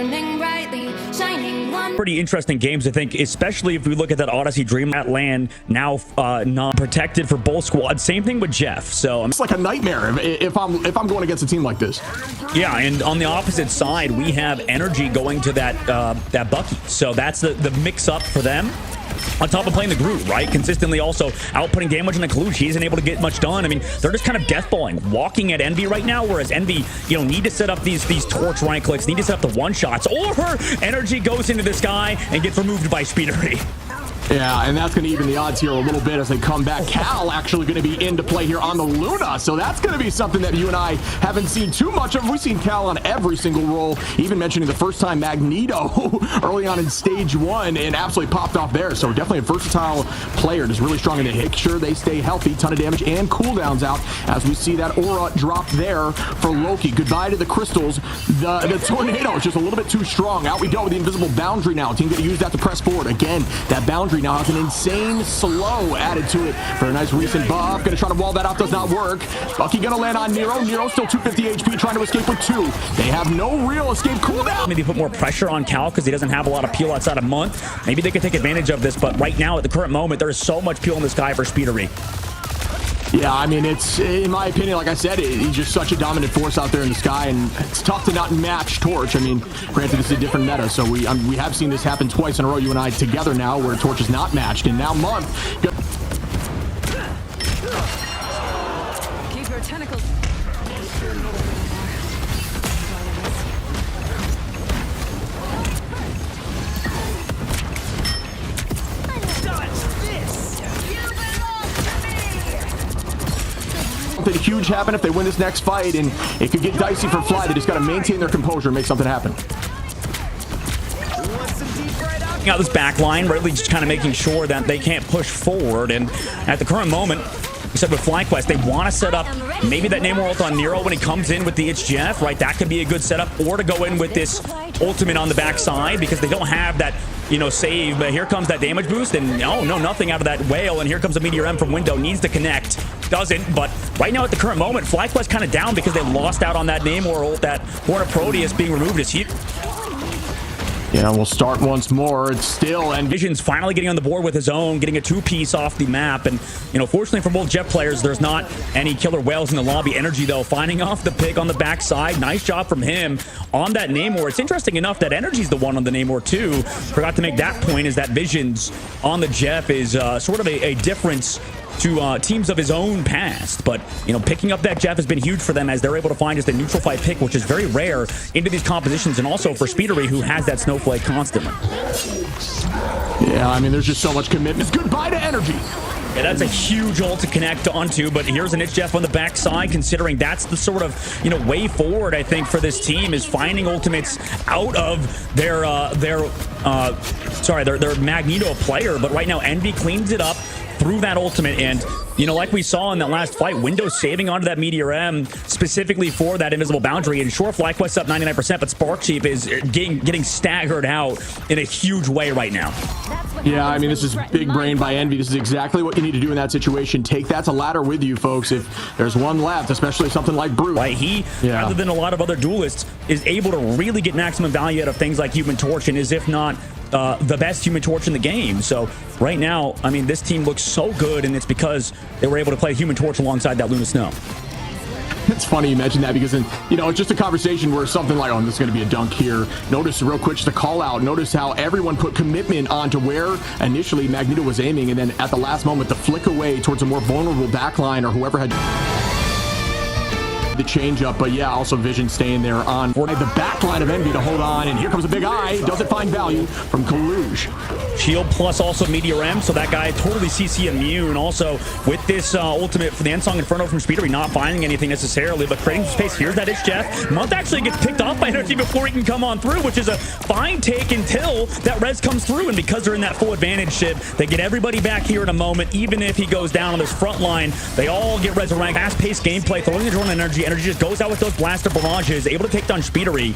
burning brightly, shining one. Pretty interesting games, I think, especially if we look at that Odyssey Dream at land now non-protected for both squads. Same thing with Jeff. So it's like a nightmare if I'm going against a team like this. Yeah, and on the opposite side, we have Energy going to that Bucky. So that's the mix-up for them. On top of playing the Groot, right? Consistently also outputting damage in the Kalush. He isn't able to get much done. I mean, they're just kind of deathballing, walking at Envy right now, whereas Envy, need to set up these torch right clicks, need to set up the one-shots, or her Energy goes into the sky and gets removed by Speedery. Yeah, and that's going to even the odds here a little bit as they come back. Cal actually going to be into play here on the Luna, so that's going to be something that you and I haven't seen too much of. We've seen Cal on every single role, even mentioning the first time Magneto early on in stage 1 and absolutely popped off there. So definitely a versatile player, just really strong in the hit. Sure, they stay healthy, ton of damage and cooldowns out as we see that aura drop there for Loki. Goodbye to the crystals. The tornado is just a little bit too strong. Out we go with the invisible boundary now. Team going to use that to press forward. Again, that boundary now has an insane slow added to it for a nice recent buff. Gonna try to wall that off, does not work. Bucky gonna land on Nero. Nero still 250 HP, trying to escape with 2. They have no real escape cooldown. Maybe put more pressure on Cal because he doesn't have a lot of peel outside of Month. Maybe they could take advantage of this, but right now at the current moment, there is so much peel in the sky for Speedery. Yeah, I mean, it's, in my opinion, like I said, he's just such a dominant force out there in the sky, and it's tough to not match Torch. I mean, granted, this is a different meta, so we have seen this happen twice in a row, you and I together now, where Torch is not matched, and now Month. Keep your tentacles. Something huge happen if they win this next fight, and it could get dicey for Fly. They just got to maintain their composure and make something happen. Out this back line, really just kind of making sure that they can't push forward. And at the current moment, we said with FlyQuest, they want to set up maybe that Namor ult on Nero when he comes in with the HGF, right? That could be a good setup, or to go in with this ultimate on the backside because they don't have that, save. But here comes that damage boost, and no, nothing out of that whale. And here comes a Meteor M from Window, needs to connect. Doesn't, but right now at the current moment, FlyQuest kind of down because they lost out on that Namor ult. That Horn of Proteus being removed is huge. Yeah, we'll start once more. It's still, and Vision's finally getting on the board with his own, getting a 2-piece off the map. And, fortunately for both Jet players, there's not any killer whales in the lobby. Energy, though, finding off the pick on the backside. Nice job from him on that Namor. It's interesting enough that Energy's the one on the Namor, too. Forgot to make that point, is that Vision's on the Jeff is sort of a difference to teams of his own past. But, picking up that Jeff has been huge for them as they're able to find just a neutral fight pick, which is very rare into these compositions, and also for Speedery, who has that Snowflake constantly. Yeah, I mean, there's just so much commitment. Goodbye to Energy. Yeah, that's a huge ult to connect onto, but here's an Jeff on the backside, considering that's the sort of, way forward, I think, for this team, is finding ultimates out of their Magneto player. But right now, Envy cleans it up through that ultimate, and like we saw in that last fight, Windows saving onto that Meteor M specifically for that invisible boundary. And sure, FlyQuest's up 99%, but Sparksheep is getting staggered out in a huge way right now. Yeah, I mean, this is big brain by Envy. This is exactly what you need to do in that situation. Take that to ladder with you, folks. If there's one left, especially something like Brute. Right, he, rather than a lot of other duelists, is able to really get maximum value out of things like Human Torch, and is, if not the best Human Torch in the game. So right now, I mean, this team looks so good, and it's because they were able to play Human Torch alongside that Luna Snow. It's funny you mentioned that because, it's just a conversation where something like, oh, this is going to be a dunk here. Notice real quick, just a call out. Notice how everyone put commitment onto where initially Magneto was aiming, and then at the last moment, the flick away towards a more vulnerable backline or whoever had the change up. But yeah, also Vision staying there on for the back line of Envy to hold on, and here comes a big eye. Does it find value from Kalush? Shield plus also Meteor M, so that guy totally CC immune. Also with this ultimate for the Endsong Inferno from Speedery, not finding anything necessarily, but creating space. Here's that Jeff. Month actually gets picked off by Energy before he can come on through, which is a fine take until that res comes through. And because they're in that full advantage ship, they get everybody back here in a moment. Even if he goes down on this front line, they all get resurrected. Fast-paced gameplay, throwing the drone on Energy. Energy just goes out with those blaster barrages, able to take down Speedery.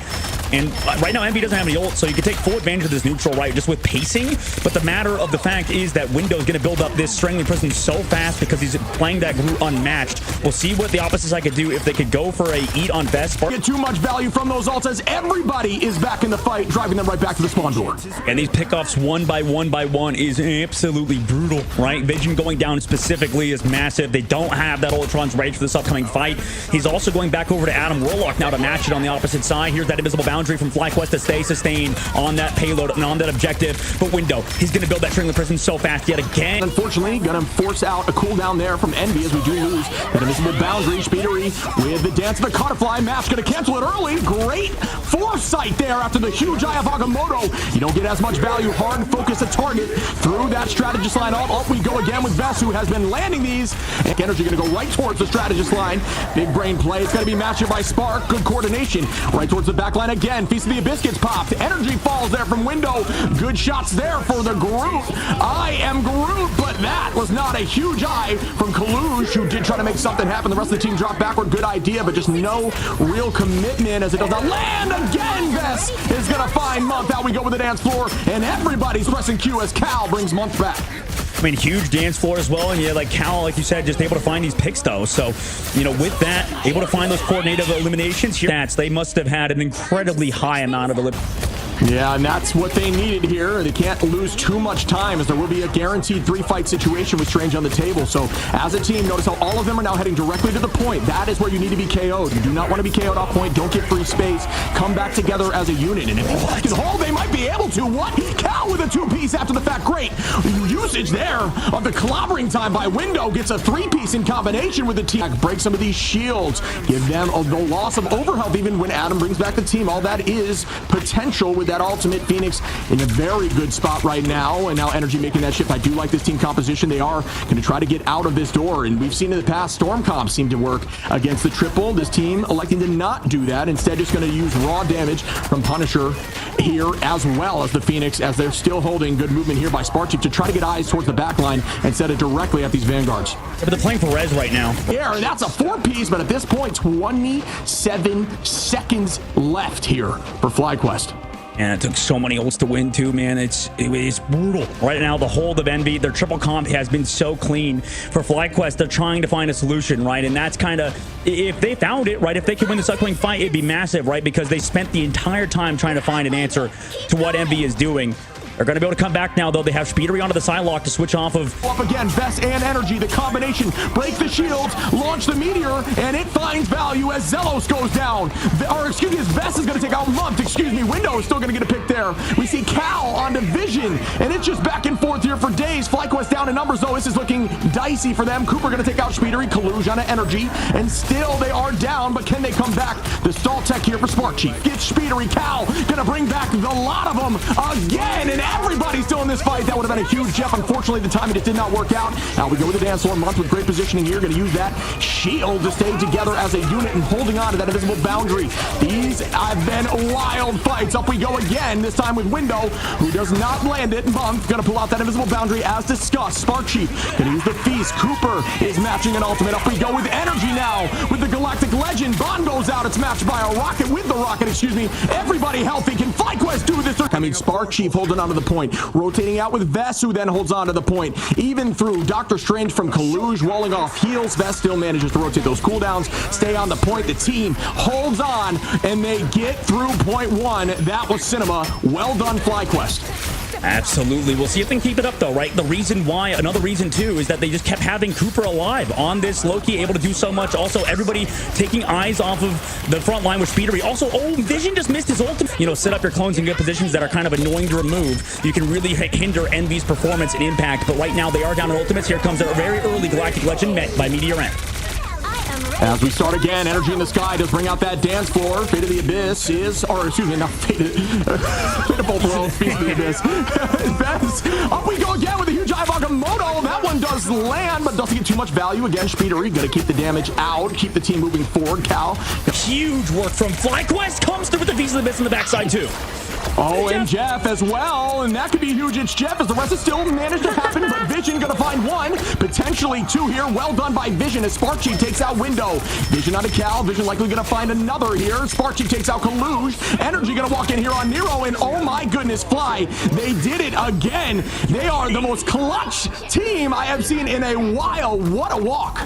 And right now, Envy doesn't have any ult, so you can take full advantage of this neutral, right, just with pacing. But the matter of the fact is that Window's going to build up this strangling prison so fast because he's playing that glue unmatched. We'll see what the opposite side could do if they could go for a eat on Vest. Get too much value from those ults as everybody is back in the fight, driving them right back to the spawn door. And these pickoffs one by one is absolutely brutal, right? Vision going down specifically is massive. They don't have that Ultron's rage for this upcoming fight. He's also going back over to Adam Warlock now to match it on the opposite side. Here's that invisible boundary from FlyQuest to stay sustained on that payload and on that objective. But Window, he's going to build that strangling prison so fast yet again. Unfortunately, going to force out a cooldown there from Envy as we do lose that invisible boundary. Speedery with the dance of the Cutterfly match, going to cancel it early. Great foresight there after the huge Eye of Agamotto. You don't get as much value. Hard focus a target through that strategist line. Up we go again with Vess, who has been landing these. And Energy going to go right towards the strategist line. Big brain play. It's going to be matched up by Spark. Good coordination. Right towards the back line again. Feast of the Abyss gets popped. Energy falls there from Window. Good shots there for the Groot. I am Groot, but that was not a huge eye from Kalush, who did try to make something happen. The rest of the team dropped backward. Good idea, but just no real commitment as it does not land again. Vess is going to find Month. Out we go with the dance floor, and everybody's pressing Q as Cal brings Month back. I mean, huge dance floor as well. And yeah, like Cal, like you said, just able to find these picks though. So, you know, with that, able to find those coordinated eliminations here. They must have had an incredibly high amount of eliminations. Yeah, and that's what they needed here. They can't lose too much time as there will be a guaranteed 3-fight situation with Strange on the table. So as a team, notice how all of them are now heading directly to the point. That is where you need to be KO'd. You do not want to be KO'd off point. Don't get free space. Come back together as a unit. And if they can hold, they might be able to. What? Cal with a 2-piece after the fact. Great usage there of the clobbering time by Window. Gets a 3-piece in combination with the team. Break some of these shields. Give them the loss of overhealth even when Adam brings back the team. All that is potential with that ultimate. Phoenix in a very good spot right now, and now Energy making that shift. I do like this team composition. They are going to try to get out of this door, and we've seen in the past Storm comps seem to work against the triple. This team electing to not do that, instead just going to use raw damage from Punisher here as well as the Phoenix, as they're still holding good movement here by Sparchief to try to get eyes towards the back line and set it directly at these Vanguards. Yeah, but they're playing for Rez right now. Yeah, that's a 4-piece, but at this point 27 seconds left here for FlyQuest. And it took so many ults to win too, man. It's brutal. Right now, the hold of Envy, their triple comp has been so clean. For FlyQuest, they're trying to find a solution, right? And that's kind of, if they found it, right, if they could win this upcoming fight, it'd be massive, right? Because they spent the entire time trying to find an answer to what Envy is doing. They're going to be able to come back now, though. They have Speedery onto the side lock to switch off of. Up again, Vess and Energy, the combination. Break the shields, launch the meteor, and it finds value as Zelos goes down. Or, excuse me, as Vess is going to take out Month. Excuse me, Window is still going to get a pick there. We see Cal onto Vision, and it's just back and forth here for days. FlyQuest down in numbers, though. This is looking dicey for them. Cooper going to take out Speedery, Kalush onto Energy, and still they are down, but can they come back? The stall tech here for Sparchief. Gets Speedery, Cal going to bring back the lot of them again, and everybody's still in this fight. That would have been a huge Jeff. Unfortunately, the timing just did not work out. Now we go with the dance floor. Month with great positioning here. Going to use that shield to stay together as a unit and holding on to that invisible boundary. These have been wild fights. Up we go again, this time with Window, who does not land it. Month going to pull out that invisible boundary as discussed. Sparchief going to use the feast. Cooper is matching an ultimate. Up we go with Energy now with the Galactic Legend. Bond goes out. It's matched by a rocket with the rocket. Excuse me. Everybody healthy. Can FlyQuest do this? I mean, Sparchief holding on to the point. Rotating out with Vess, who then holds on to the point. Even through Doctor Strange from Kalush rolling off heals, Vess still manages to rotate those cooldowns, stay on the point. The team holds on, and they get through point 1. That was cinema. Well done, FlyQuest. Absolutely. We'll see if they can keep it up, though, right? The reason why, another reason, too, is that they just kept having Cooper alive on this Loki, able to do so much. Also, everybody taking eyes off of the front line with Speedery. Also, Vision just missed his ultimate. You know, set up your clones in good positions that are kind of annoying to remove. You can really hinder Envy's performance and impact. But right now, they are down in ultimates. Here comes a very early Galactic Legend met by Meteor End. As we start again, Energy in the Sky does bring out that dance floor. Fate of the Abyss is, or excuse me, not Fate of both worlds, Fate of the Abyss. Up we go again with a huge Eye of Agamotto. That one does land, but doesn't get too much value. Again, Speedery gonna keep the damage out, keep the team moving forward. Cal. Huge work from FlyQuest, comes through with the Feast of the Abyss on the backside, too. Oh, and Jeff as well, and that could be huge. It's Jeff as the rest is still managed to happen, but Vision gonna find one, potentially two here. Well done by Vision as Sparky takes out Window. Vision on a Cal, Vision likely gonna find another here. Sparky takes out Kaluge. Energy gonna walk in here on Nero, and oh my goodness, Fly, they did it again. They are the most clutch team I have seen in a while. What a walk.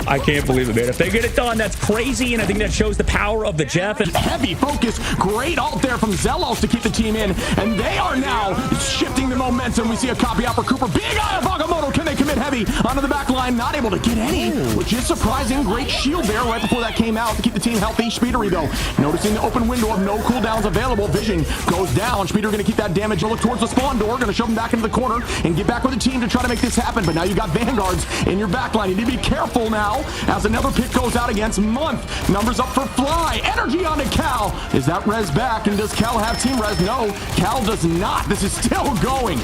I can't believe it, man. If they get it done, that's crazy, and I think that shows the power of the Jeff. And heavy focus, great ult there from Zelos to keep the team in, and they are now shifting the momentum. We see a copy out for Cooper. Big eye of Agamotto. Can they commit heavy onto the back line? Not able to get any, which is surprising. Great shield there right before that came out to keep the team healthy. Speedery, though, noticing the open window of no cooldowns available. Vision goes down. Speeder going to keep that damage. He'll look towards the spawn door. Going to shove him back into the corner and get back with the team to try to make this happen. But now you got Vanguards in your back line. You need to be careful now as another pick goes out against Month. Numbers up for Fly. Energy onto Cal. Is that res back? And does Cal have team res? No, Cal does not. This is still going.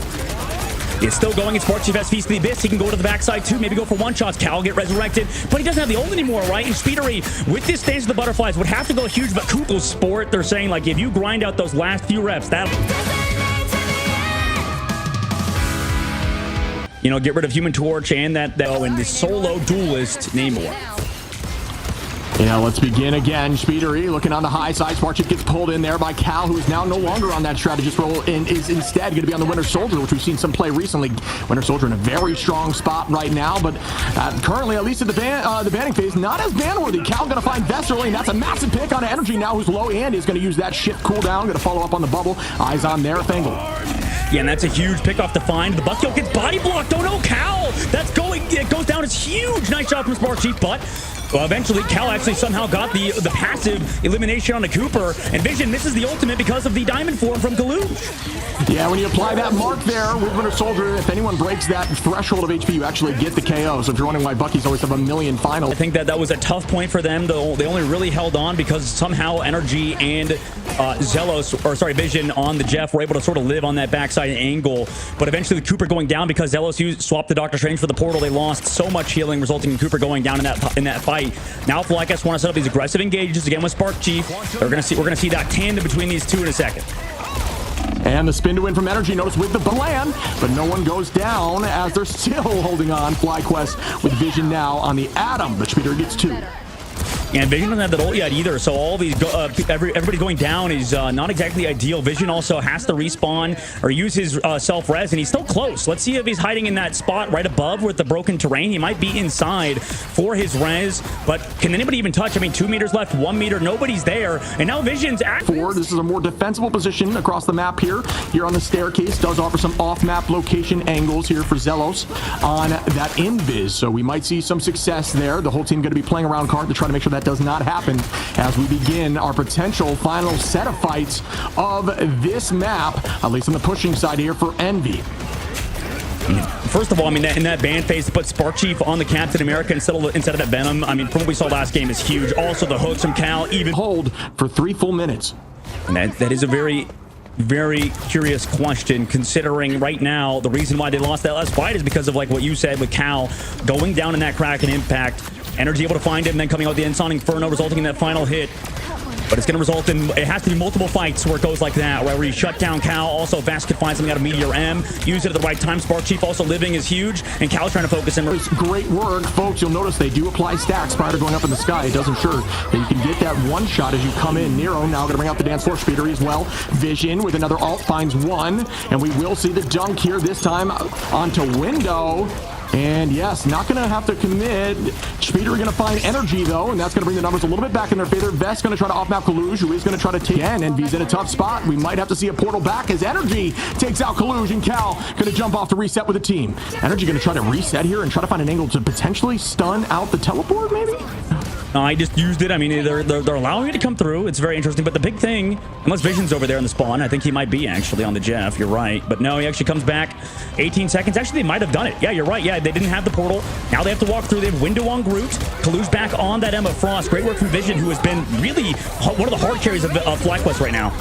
It's still going. It's Spark Chief has Feast of the Abyss. He can go to the backside too. Maybe go for one shots. Cal get resurrected, but he doesn't have the ult anymore, right? And Speedery, with this Dance of the Butterflies, would have to go huge, but Kugel's Sport, they're saying, like, if you grind out those last few reps, that, you know, get rid of Human Torch and that and the solo duelist Namor. Yeah, let's begin again. Speedery looking on the high side. Sparchik gets pulled in there by Cal, who is now no longer on that strategist role and is instead going to be on the Winter Soldier, which we've seen some play recently. Winter Soldier in a very strong spot right now, but currently, at least at the banning phase, not as ban-worthy. Cal going to find Vest early, and that's a massive pick on Energy now, who's low and is going to use that shift cooldown. Going to follow up on the bubble. Eyes on there, Fangle. Yeah, and that's a huge pick off to find. The Buckyo gets body blocked. Oh no, Cal! That's going, it goes down. It's huge. Nice shot from Spark Chief, but well, eventually, Cal actually somehow got the passive elimination on the Cooper, and Vision misses the ultimate because of the diamond form from Kaluge. Yeah, when you apply that mark there with Winter Soldier, if anyone breaks that threshold of HP, you actually get the KO. So if you're wondering why Bucky's always have a million finals. I think that was a tough point for them, though. They only really held on because somehow Energy and Vision on the Jeff were able to sort of live on that backside angle. But eventually, the Cooper going down because Zelos swapped the Doctor Strange for the portal. They lost so much healing, resulting in Cooper going down in that fight. Now, Flycast want to set up these aggressive engages again with Spark Chief. We're gonna see that tandem between these two in a second. And the spin to win from Energy, notice with the plan, but no one goes down as they're still holding on. FlyQuest with Vision now on the Atom, but Speeder gets two. And Vision doesn't have that ult yet either, so all these everybody going down is not exactly ideal. Vision also has to respawn or use his self-res, and he's still close. Let's see if he's hiding in that spot right above with the broken terrain. He might be inside for his res, but can anybody even touch? I mean, 2 meters left, 1 meter, nobody's there, and now Vision's active. This is a more defensible position across the map here. Here on the staircase does offer some off-map location angles here for Zelos on that invis, so we might see some success there. The whole team going to be playing around card to try to make sure that does not happen as we begin our potential final set of fights of this map, at least on the pushing side here for Envy. First of all, I mean, in that ban phase, to put Spark Chief on the Captain America instead of that Venom, I mean, from what we saw last game is huge. Also, the hooks from Cal even hold for 3 full minutes. And that is a very curious question, considering right now the reason why they lost that last fight is because of, like what you said, with Cal going down in that Kraken impact. Energy able to find him, then coming out the Ensonic Inferno, resulting in that final hit. But it's going to result in, it has to be multiple fights where it goes like that, right, where you shut down Cal. Also, Vast could find something out of Meteor M, use it at the right time. Spark Chief also living is huge, and Cal's trying to focus him. It's great work, folks. You'll notice they do apply stacks prior to going up in the sky. It does ensure that you can get that one shot as you come in. Nero now going to bring out the dance floor. Speedery as well. Vision with another ult finds one, and we will see the dunk here, this time onto Window. And yes, not going to have to commit. Speedery going to find Energy, though, and that's going to bring the numbers a little bit back in their favor. Vest going to try to off-map Kaluge, who is going to try to take again. Envy's in a tough spot. We might have to see a portal back as Energy takes out Kaluge, and Cal going to jump off to reset with the team. Energy going to try to reset here and try to find an angle to potentially stun out the teleport, maybe? I just used it. I mean, they're allowing it to come through. It's very interesting. But the big thing, unless Vision's over there in the spawn, I think he might be actually on the Jeff. You're right. But no, he actually comes back 18 seconds. Actually, they might have done it. Yeah, you're right. Yeah, they didn't have the portal. Now they have to walk through. They have Window on Groot. Kaluge back on that Emma Frost. Great work from Vision, who has been really one of the hard carries of FlyQuest right now.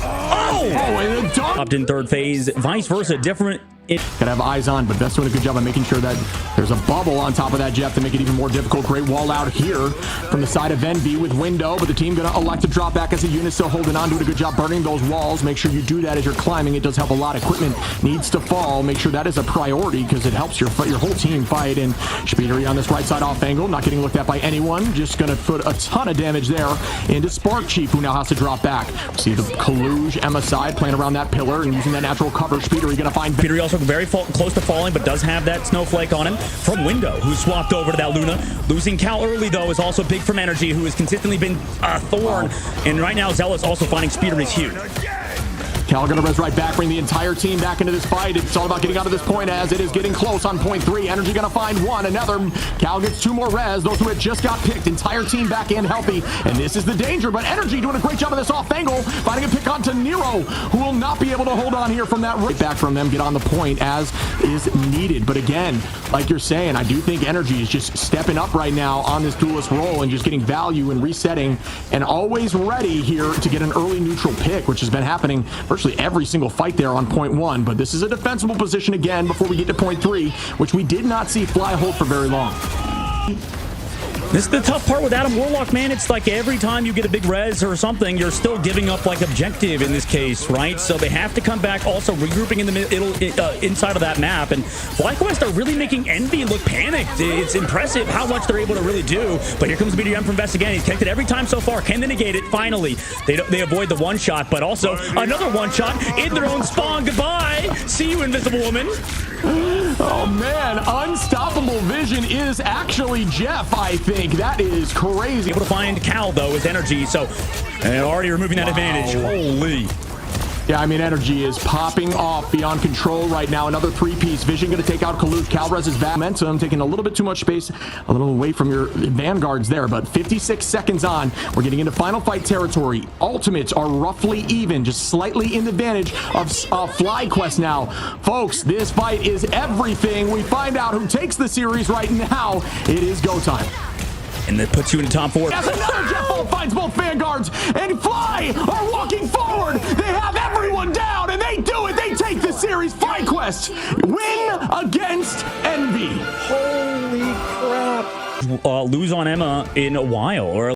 Oh! And a dunk. Upped in third phase. Vice versa. Different Gotta have eyes on, but Veth's doing a good job of making sure that there's a bubble on top of that Jeff to make it even more difficult. Great wall out here from the side of Envy with Window, but the team gonna elect to drop back as a unit, still holding on, doing a good job burning those walls. Make sure you do that as you're climbing. It does help a lot. Equipment needs to fall. Make sure that is a priority because it helps your whole team fight. And Speedery on this right side off angle, not getting looked at by anyone. Just gonna put a ton of damage there into Spark Chief, who now has to drop back. See the Kaluge Emma side playing around that pillar and using that natural cover. Speedery gonna find Speedery also very close to falling, but does have that snowflake on him from Window, who swapped over to that Luna. Losing Cal early, though, is also big from Energy, who has consistently been a thorn. And right now, Zealous also finding Speedery's Hugh. Cal gonna res right back, bring the entire team back into this fight. It's all about getting out of this point as it is getting close on point 3. Energy gonna find one, another. Cal gets 2 more res. Those who had just got picked, entire team back in healthy. And this is the danger, but Energy doing a great job of this off angle, finding a pick onto Nero, who will not be able to hold on here from that right back from them, get on the point as is needed. But again, like you're saying, I do think Energy is just stepping up right now on this duelist role and just getting value and resetting and always ready here to get an early neutral pick, which has been happening virtually every single fight there on point 1. But this is a defensible position again before we get to point 3, which we did not see Fly hold for very long. This is the tough part with Adam Warlock, man. It's like every time you get a big res or something, you're still giving up like objective in this case, right? So they have to come back, also regrouping in the middle, inside of that map. And FlyQuest are really making Envy look panicked. It's impressive how much they're able to really do. But here comes BDM from Vest again. He's connected every time so far. Can they negate it? Finally, they avoid the one shot, but also another one shot in their own spawn. Goodbye. See you, Invisible Woman. Oh man, unstoppable vision is actually Jeff, I think. That is crazy. Able to find Cal though with Energy, so already removing that advantage. Holy. Yeah, I mean, Energy is popping off beyond control right now. Another 3-piece. Vision going to take out Kalut. Calrez is back. Momentum taking a little bit too much space, a little away from your vanguards there, but 56 seconds on. We're getting into final fight territory. Ultimates are roughly even, just slightly in the advantage of FlyQuest now. Folks, this fight is everything. We find out who takes the series right now. It is go time. And that puts you in the top 4. As another Jeff Bolt finds both vanguards, and Fly are walking forward. They have everyone down, and they do it. They take the series. FlyQuest win against Envy. Holy crap. Lose on Emma in a while, or